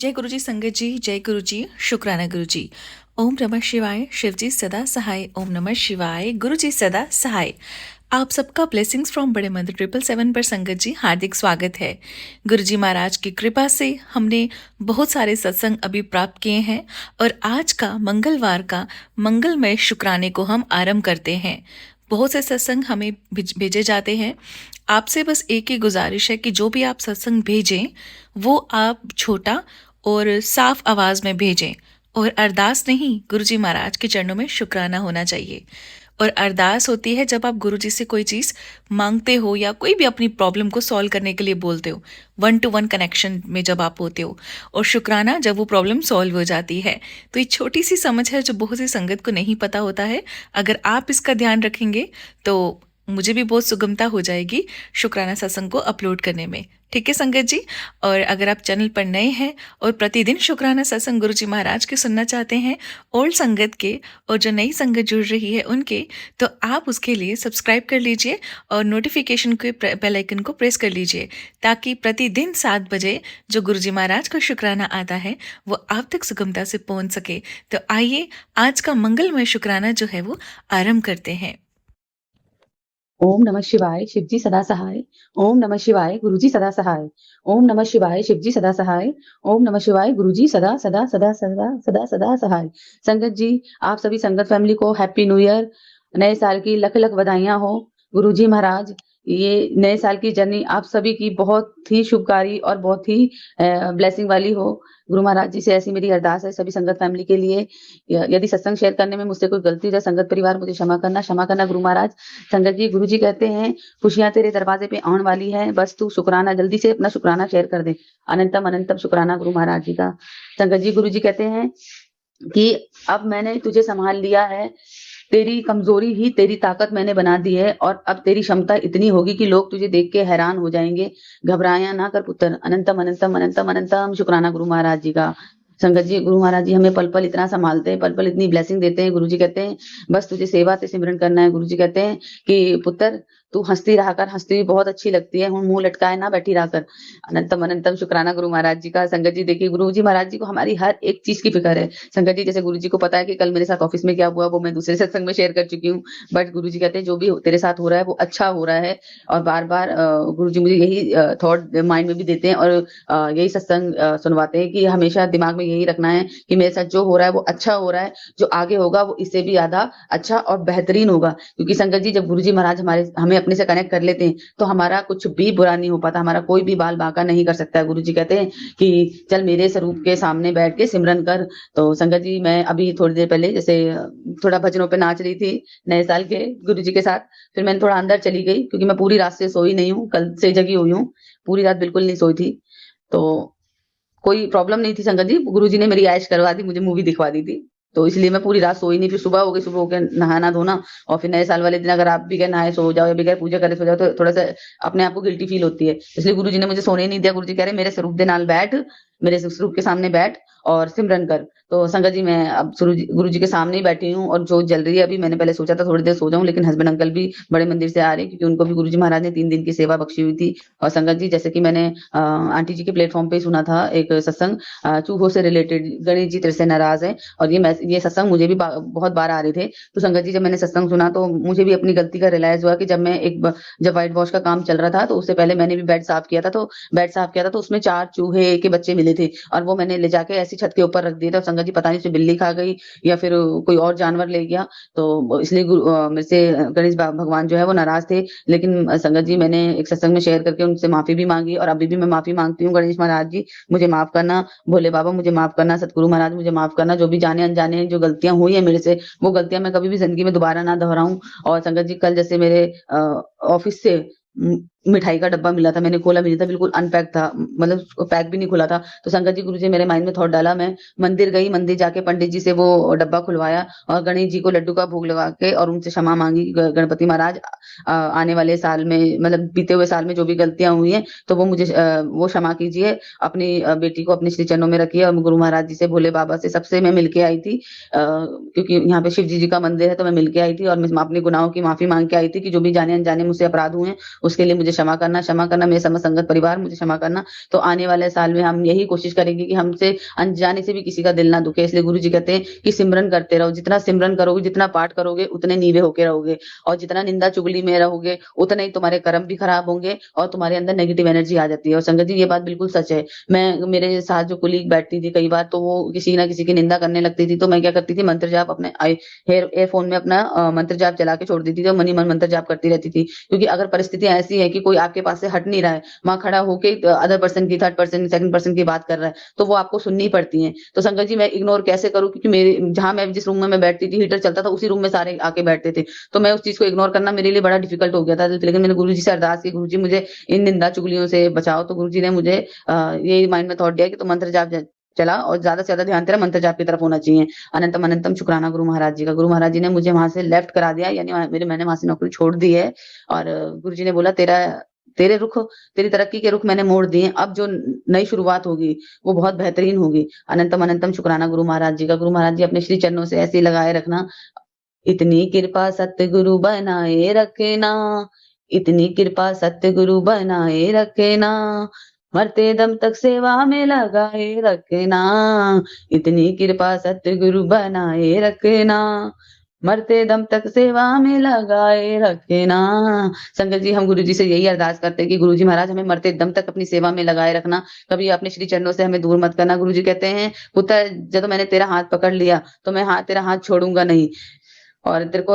जय गुरु जी, संगत जी, जय गुरु जी, शुक्राना गुरु जी। ओम नमः शिवाय, शिव जी सदा सहाय। ओम नमः शिवाय, गुरु जी सदा सहाय। आप सबका ब्लेसिंग्स फ्रॉम बड़े मंदिर 777 पर संगत जी हार्दिक स्वागत है। गुरु जी महाराज की कृपा से हमने बहुत सारे सत्संग अभी प्राप्त किए हैं और आज का मंगलवार का मंगलमय शुक्राने को हम आरंभ करते हैं। बहुत से सत्संग हमें भेजे जाते हैं। आपसे बस एक ही गुजारिश है कि जो भी आप सत्संग भेजें वो आप छोटा और साफ आवाज में भेजें और अरदास नहीं, गुरुजी महाराज के चरणों में शुक्राना होना चाहिए। और अरदास होती है जब आप गुरुजी से कोई चीज मांगते हो या कोई भी अपनी प्रॉब्लम को सॉल्व करने के लिए बोलते हो, 1-to-1 कनेक्शन में जब आप होते हो। और शुक्राना जब वो प्रॉब्लम सॉल्व हो जाती है। तो ये छोटी सी समझ है जो बहुत सी संगत को नहीं पता होता है। अगर आप इसका ध्यान रखेंगे तो मुझे भी बहुत सुगमता हो जाएगी शुक्राना सत्संग को अपलोड करने में। ठीक है संगत जी। और अगर आप चैनल पर नए हैं और प्रतिदिन शुक्राना सत्संग गुरु जी महाराज के सुनना चाहते हैं, ओल्ड संगत के और जो नई संगत जुड़ रही है उनके, तो आप उसके लिए सब्सक्राइब कर लीजिए और नोटिफिकेशन के बेल आइकन को प्रेस कर लीजिए ताकि प्रतिदिन 7 बजे जो गुरु जी महाराज का शुक्राना आता है वो आप तक सुगमता से पहुंच सके। तो आइए आज का मंगलमय शुक्राना जो है वो आरंभ करते हैं। ओम नमः शिवाय, शिवजी सदा सहाय। ओम नमः शिवाय, गुरुजी सदा सहाय। ओम नमः शिवाय, शिवजी सदा सहाय। ओम नमः शिवाय, गुरुजी सदा सदा सदा सदा सदा सदा सहाय। संगत जी, आप सभी संगत फैमिली को हैप्पी न्यू ईयर, नए साल की लख लख बधाइयां हो। गुरुजी महाराज, ये नए साल की जर्नी आप सभी की बहुत ही शुभकारी और बहुत ही ब्लेसिंग वाली हो। गुरु महाराज जी से ऐसी मेरी अरदास है सभी संगत फैमिली के लिए। यदि सत्संग शेयर करने में मुझसे कोई गलती हो जाए, संगत परिवार मुझे क्षमा करना गुरु महाराज। संगत जी, गुरु जी कहते हैं खुशियां तेरे दरवाजे पे आने वाली है, बस तू शुक्राना जल्दी से अपना शुक्राना शेयर कर दे। अनंतम अनंतम शुक्राना गुरु महाराज जी का। संगत जी, गुरु जी कहते हैं कि अब मैंने तुझे संभाल लिया है, तेरी कमजोरी ही तेरी ताकत मैंने बना दी है और अब तेरी क्षमता इतनी होगी कि लोग तुझे देख के हैरान हो जाएंगे। घबराया ना कर पुत्र। अनंतम अनंतम अनंतम अनंतम शुक्राना गुरु महाराज जी का। संगत जी, गुरु महाराज जी हमें पल पल इतना संभालते हैं, पल पल इतनी ब्लेसिंग देते हैं। गुरु जी कहते हैं बस तुझे सेवा से सिमरन करना है। गुरु जी कहते हैं कि पुत्र तू हंसती रहा कर, हंसती भी बहुत अच्छी लगती है, हूं मुंह लटकाए ना बैठी रहा कर। अनंतम अनंतम शुक्राना गुरु महाराज जी का। संगत जी देखिए, गुरु जी महाराज जी को हमारी हर एक चीज की फिक्र है। संगत जी, जैसे गुरु जी को पता है कि कल मेरे साथ ऑफिस में क्या हुआ वो मैं दूसरे सत्संग में शेयर कर चुकी हूँ, बट गुरु जी कहते हैं जो भी तेरे साथ हो रहा है वो अच्छा हो रहा है। और बार बार गुरु जी मुझे यही थॉट माइंड में भी देते हैं और यही सत्संग सुनवाते हैं कि हमेशा दिमाग में यही रखना है कि मेरे साथ जो हो रहा है वो अच्छा हो रहा है, जो आगे होगा वो इससे भी ज्यादा अच्छा और बेहतरीन होगा। क्योंकि संगत जी, जब गुरु जी महाराज हमें अपने से कनेक्ट कर लेते हैं तो हमारा कुछ भी बुरा नहीं हो पाता, हमारा कोई भी बाल बांका नहीं कर सकता है। गुरु जी कहते हैं कि चल मेरे स्वरूप के सामने बैठ के सिमरन कर। तो संगत जी, मैं अभी थोड़ी देर पहले जैसे थोड़ा भजनों पे नाच रही थी नए साल के गुरु जी के साथ, फिर मैंने थोड़ा अंदर चली गई क्योंकि मैं पूरी रात से सोई नहीं हूँ, कल से जगी हुई हूँ, पूरी रात बिल्कुल नहीं सोई थी। तो कोई प्रॉब्लम नहीं थी संगत जी, गुरुजी ने मेरी ऐश करवा दी, मुझे मूवी दिखवा दी थी, तो इसलिए मैं पूरी रात सोई नहीं। फिर सुबह हो गई, सुबह होकर नहाना धोना और फिर नए साल वाले दिन अगर आप भी गए नहाए सो जाओ या बगैर पूजा करे सो जाओ तो थोड़ा सा अपने आप को गिल्टी फील होती है। इसलिए गुरुजी ने मुझे सोने ही नहीं दिया। गुरुजी कह रहे मेरे स्वरूप के नाल बैठ, मेरे स्वरूप के सामने बैठ और सिमरन कर। तो संगत जी, मैं अब गुरु जी के सामने ही बैठी हूँ और जो जल रही है अभी, मैंने पहले सोचा था थोड़ी देर सो जाऊं, लेकिन हस्बैंड अंकल भी बड़े मंदिर से आ रहे हैं क्योंकि उनको भी गुरु जी महाराज ने 3 दिन की सेवा बख्शी हुई थी। और संगत जी, जैसे कि मैंने आंटी जी के प्लेटफॉर्म पे सुना था एक सत्संग चूहों से रिलेटेड, गणेश जी तेरे से नाराज है, और ये सत्संग मुझे भी बहुत बार आ रहे थे। तो संगत जी, जब मैंने सत्संग सुना तो मुझे भी अपनी गलती का रियलाइज हुआ कि जब व्हाइट वॉश का काम चल रहा था तो उससे पहले मैंने भी बेड साफ किया था, तो उसमें 4 चूहे के बच्चे मिले थे और वो मैंने ले जाके ऐसी छत के ऊपर रख दिए थे। और संगत जी, पता नहीं उसे बिल्ली खा गई या फिर कोई और जानवर ले गया, तो इसलिए मेरे से गणेश भगवान जो है वो नाराज थे। लेकिन संगत जी, मैंने एक सत्संग में शेयर करके उनसे माफी भी मांगी और अभी भी मैं माफी मांगती हूँ। गणेश महाराज जी मुझे माफ करना, भोले बाबा मुझे माफ करना, सतगुरु महाराज मुझे माफ करना, जो भी जाने अनजाने जो गलतियां हुई है मेरे से, वो गलतियां मैं कभी भी जिंदगी में दोबारा ना दोहराऊं। और संगत जी, कल जैसे मेरे ऑफिस से मिठाई का डब्बा मिला था, मैंने खोला भी नहीं था, बिल्कुल अनपैक था, मतलब पैक भी नहीं खुला था। तो संगत जी, गुरु जी मेरे माइंड में थॉट डाला, मैं मंदिर गई, मंदिर जाके पंडित जी से वो डब्बा खुलवाया और गणेश जी को लड्डू का भोग लगा के और उनसे क्षमा मांगी। गणपति महाराज, आने वाले साल में, मतलब बीते हुए साल में जो भी गलतियां हुई हैं तो वो मुझे वो क्षमा कीजिए। अपनी बेटी को अपने श्री चरणों में रखिए। और गुरु महाराज जी से, भोले बाबा से, सबसे मैं मिलके आई थी, क्योंकि यहाँ पे शिव जी का मंदिर है, तो मैं मिलके आई थी और मैं अपने गुनाहों की माफी मांग के आई थी कि जो भी जाने अनजाने मुझसे अपराध हुए हैं उसके लिए मुझे मुझे क्षमा करना मेरे समस्त संगत परिवार मुझे क्षमा करना। तो आने वाले साल में हम यही कोशिश करेंगे कि हमसे अनजाने से भी किसी का दिल ना दुखे। इसलिए गुरुजी कहते हैं कि सिमरन करते रहो, जितना सिमरन करोगे, जितना पाठ करोगे, उतने नीवे होके रहोगे, और जितना निंदा चुगली में रहोगे उतने ही तुम्हारे कर्म भी खराब होंगे और तुम्हारे अंदर नेगेटिव एनर्जी आ जाती है। और संगत जी ये बात बिल्कुल सच है। मैं मेरे साथ जो कुलीग बैठती थी कई बार, तो वो किसी ना किसी की निंदा करने लगती थी, तो मैं क्या करती थी, मंत्र जाप अपने एयरफोन में अपना मंत्र जाप चला के छोड़ देती थी और मनी मन मंत्र जाप करती रहती थी। क्योंकि अगर परिस्थितियां ऐसी है कि कोई आपके पास से हट नहीं रहा है, वहां खड़ा होके अदर पर्सन की, थर्ड पर्सन, सेकंड पर्सन की बात कर रहा है, तो वो आपको सुननी पड़ती है। तो संगत जी मैं इग्नोर कैसे करूं, क्योंकि मेरे जहां मैं जिस रूम में मैं बैठती थी हीटर चलता था, उसी रूम में सारे आके बैठते थे, तो मैं उस चीज को इग्नोर करना मेरे लिए बड़ा डिफिकल्ट हो गया था। लेकिन मैंने गुरुजी से अरदास की, गुरुजी मुझे इन निंदा चुगलियों से बचाओ। तो गुरुजी ने मुझे ये माइंड में थॉट दिया कि तो मंत्र जाप चला, और ज्यादा से ज्यादा ध्यान तेरा मंत्र जाप की तरफ होना चाहिए। अनंतम अनंतम शुक्राना गुरु महाराज जी का। गुरु महाराज जी ने मुझे वहां से लेफ्ट करा दिया, यानी मैंने वहां से नौकरी छोड़ दी है। और गुरु जी ने बोला तेरे रुख, तेरी तरक्की के रुख मैंने मोड़ दिए, अब जो नई शुरुआत होगी वो बहुत बेहतरीन होगी। अनंतम अनंतम शुक्राना गुरु महाराज जी का। गुरु महाराज जी अपने श्री चरणों से ऐसे ही लगाए रखना। इतनी कृपा सतगुरु बनाए रखना, इतनी कृपा सतगुरु बनाए रखना, मरते दम तक सेवा में लगाए रखना, इतनी कृपा सतगुरु बनाए रखना, मरते दम तक सेवा में लगाए रखना। संगत जी हम गुरु जी से यही अरदास करते हैं कि गुरु जी महाराज हमें मरते दम तक अपनी सेवा में लगाए रखना, कभी अपने श्री चरणों से हमें दूर मत करना। गुरु जी कहते हैं पुत्र, जब मैंने तेरा हाथ पकड़ लिया तो मैं तेरा हाथ छोड़ूंगा नहीं, और तेरे को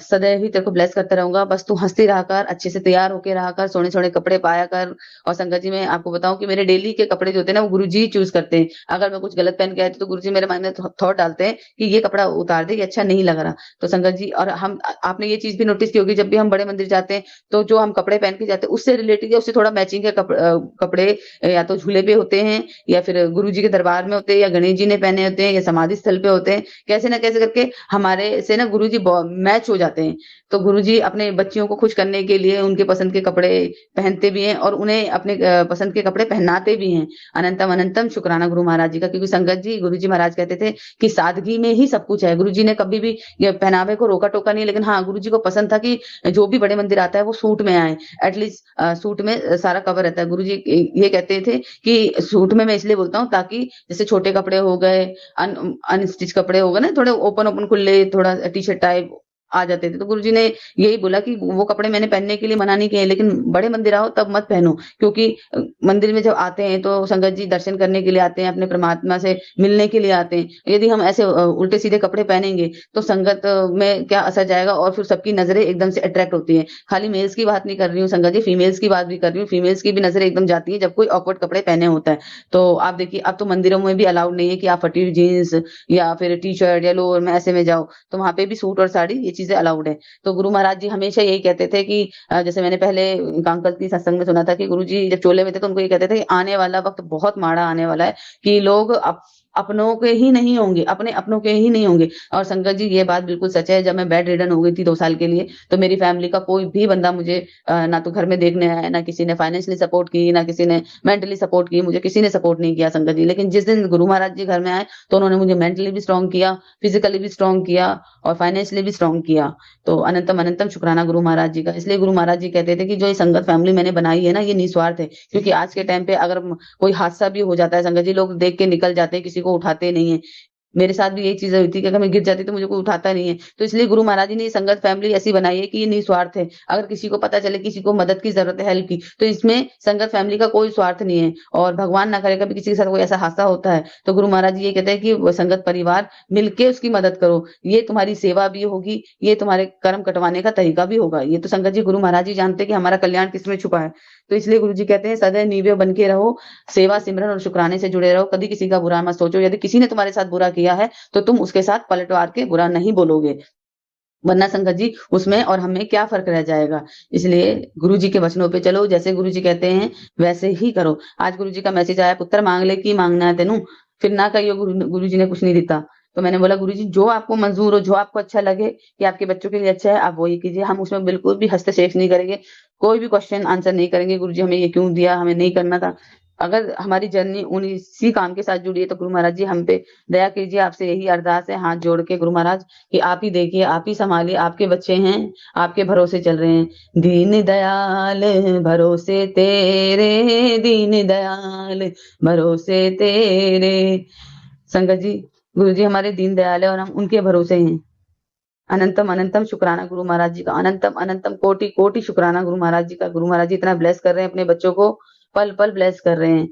सदैव ही तेरे को ब्लेस करता रहूंगा। बस तू हंसती रहा कर, अच्छे से तैयार होके रहा कर, सोने सोने कपड़े पाया कर। और संगत जी मैं आपको बताऊं कि मेरे डेली के कपड़े जो होते हैं ना, वो गुरुजी ही चूज करते हैं। अगर मैं कुछ गलत पहन के आई थी तो गुरुजी मेरे माइंड में थॉट डालते हैं कि ये कपड़ा उतार दे, ये अच्छा नहीं लग रहा। तो संगत जी, और हम आपने ये चीज भी नोटिस की होगी, जब भी हम बड़े मंदिर जाते हैं तो जो हम कपड़े पहन के जाते हैं उससे रिलेटेड या उससे थोड़ा मैचिंग के कपड़े या तो झूले पे होते हैं, या फिर गुरु जी के दरबार में होते हैं, या गणेश जी ने पहने होते हैं, या समाधि स्थल पे होते हैं। कैसे ना कैसे करके हमारे से ना गुरु जी मैच हो जाते हैं। तो गुरुजी अपने बच्चियों को खुश करने के लिए उनके पसंद के कपड़े पहनते भी हैं और उन्हें अपने पसंद के कपड़े पहनाते भी हैं। अनंतम अनंतम शुक्राना गुरु महाराज जी का। क्योंकि संगत जी गुरुजी महाराज कहते थे कि सादगी में ही सब कुछ है। गुरुजी ने कभी भी ये पहनावे को रोका टोका नहीं, लेकिन हाँ गुरुजी को पसंद था कि जो भी बड़े मंदिर आता है वो सूट में आए, एटलीस्ट सूट में सारा कवर रहता है। गुरुजी ये कहते थे कि सूट में मैं इसलिए बोलता हूँ ताकि जैसे छोटे कपड़े हो गए, अनस्टिच कपड़े हो गए ना, थोड़े ओपन ओपन खुले, थोड़ा टी शर्ट टाइप आ जाते थे, तो गुरुजी ने यही बोला कि वो कपड़े मैंने पहनने के लिए मना नहीं किए, लेकिन बड़े मंदिर आओ तब मत पहनो। क्योंकि मंदिर में जब आते हैं तो संगत जी दर्शन करने के लिए आते हैं, अपने परमात्मा से मिलने के लिए आते हैं। यदि हम ऐसे उल्टे सीधे कपड़े पहनेंगे तो संगत में क्या असर जाएगा, और फिर सबकी नजरें एकदम से अट्रैक्ट होती है। खाली मेल्स की बात नहीं कर रही हूँ संगत जी, फीमेल्स की बात भी कर रही हूँ। फीमेल्स की भी नजरें एकदम जाती है जब कोई ऑकवर्ड कपड़े पहने होता है। तो आप देखिए, अब तो मंदिरों में भी अलाउड नहीं है कि आप फटी हुई जीन्स या फिर टी शर्ट या लोअर में ऐसे में जाओ, तो वहां पे भी सूट और साड़ी ये चीजें अलाउड है। तो गुरु महाराज जी हमेशा यही कहते थे कि जैसे मैंने पहले एक अंकल की सत्संग में सुना था कि गुरु जी जब चोले में थे तो उनको ये कहते थे कि आने वाला वक्त बहुत माड़ा आने वाला है, कि लोग अपनों के ही नहीं होंगे, अपने अपनों के ही नहीं होंगे। और संगत जी ये बात बिल्कुल सच है। जब मैं बेड रिडन हो गई थी 2 साल के लिए, तो मेरी फैमिली का कोई भी बंदा मुझे ना तो घर में देखने आया, ना किसी ने फाइनेंशियली सपोर्ट की, ना किसी ने मेंटली सपोर्ट की, मुझे किसी ने सपोर्ट नहीं किया संगत जी। लेकिन जिस दिन गुरु महाराज जी घर में आए तो उन्होंने मुझे मेंटली भी स्ट्रॉन्ग किया, फिजिकली भी स्ट्रॉन्ग किया, और फाइनेंशियली भी स्ट्रॉन्ग किया। तो अनंतम अनंतम शुक्राना गुरु महाराज जी का। इसलिए गुरु महाराज जी कहते थे कि जो ये संगत फैमिली मैंने बनाई है ना, ये निस्वार्थ है। क्योंकि आज के टाइम पे अगर कोई हादसा भी हो जाता है संगत जी, लोग देख के निकल जाते हैं, किसी को उठाते नहीं है। मेरे साथ भी यही चीजें हुई थी कि अगर मैं गिर जाती तो मुझे कोई उठाता नहीं है। तो इसलिए गुरु महाराज जी ने ये संगत फैमिली ऐसी बनाई है कि ये निस्वार्थ है। अगर किसी को पता चले किसी को मदद की जरूरत है, हेल्प की, तो इसमें संगत फैमिली का कोई स्वार्थ नहीं है। और भगवान ना करे कभी किसी के साथ कोई ऐसा हादसा होता है तो गुरु महाराज जी ये कहते हैं कि वो संगत परिवार मिलके उसकी मदद करो, ये तुम्हारी सेवा भी होगी, ये तुम्हारे कर्म कटवाने का तरीका भी होगा। ये तो संगत जी गुरु महाराज जी जानते हैं कि हमारा कल्याण किसमें छुपा है। तो इसलिए गुरु जी कहते हैं सदैव नीवे बन के रहो, सेवा सिमरन और शुक्राने से जुड़े रहो, कभी किसी का बुरा मत सोचो। यदि किसी ने तुम्हारे साथ बुरा किया है तो तुम उसके साथ पलटवार के बुरा नहीं बोलोगे, वरना संगत जी उसमें और हमें क्या फर्क रह जाएगा। इसलिए गुरु जी के वचनों पे चलो, जैसे गुरु जी कहते हैं वैसे ही करो। आज गुरु जी का मैसेज आया, पुत्र मांग ले की मांगना है तेनू, फिर ना कहियो गुरु जी ने कुछ नहीं दिता। तो मैंने बोला गुरु जी जो आपको मंजूर हो, जो आपको अच्छा लगे कि आपके बच्चों के लिए अच्छा है, आप वही कीजिए। हम उसमें बिल्कुल भी हस्तक्षेप नहीं करेंगे, कोई भी क्वेश्चन आंसर नहीं करेंगे। गुरु जी हमें ये क्यों दिया, हमें नहीं करना था, अगर हमारी जर्नी इसी काम के साथ जुड़ी है तो गुरु महाराज जी हम पे दया कीजिए, आपसे यही अरदास है हाथ जोड़ के गुरु महाराज कि आप ही देखिए, आप ही संभालिए, आपके बच्चे हैं, आपके भरोसे चल रहे हैं। दीन दयाल भरोसे तेरे, दीन दयाल भरोसे तेरे। संगत जी, गुरु जी हमारे दीन दयाल है और हम उनके भरोसे हैं। अनंतम अनंतम शुक्राना गुरु महाराज जी का, अनंतम अनंतम कोटि कोटि शुक्राना गुरु महाराज जी का। गुरु महाराज जी इतना ब्लेस कर रहे हैं अपने बच्चों को, पल पल ब्लेस कर रहे हैं।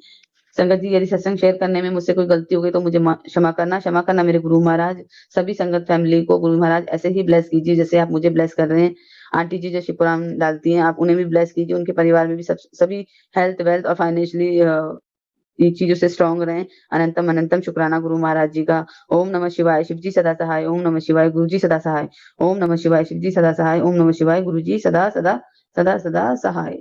संगत जी, यदि सत्संग शेयर करने में मुझसे कोई गलती हो गई तो मुझे क्षमा करना मेरे गुरु महाराज। सभी संगत फैमिली को गुरु महाराज ऐसे ही ब्लेस कीजिए जैसे आप मुझे ब्लेस कर रहे हैं। आंटी जी जो शिवपुराण डालती हैं, आप उन्हें भी ब्लेस कीजिए, उनके परिवार में भी सभी हेल्थ वेल्थ और फाइनेंशियली ये चीजों से स्ट्रांग रहें। अनंतम अनंतम शुक्राना गुरु महाराज जी का। ओम नमः शिवाय, शिव जी सदा सहाय। ओम नमः शिवाय, गुरु जी सदा सहाय। ओम नमः शिवाय, शिव जी सदा सहाय। ओम नमः शिवाय, गुरु जी सदा सदा सदा सदा सहाय।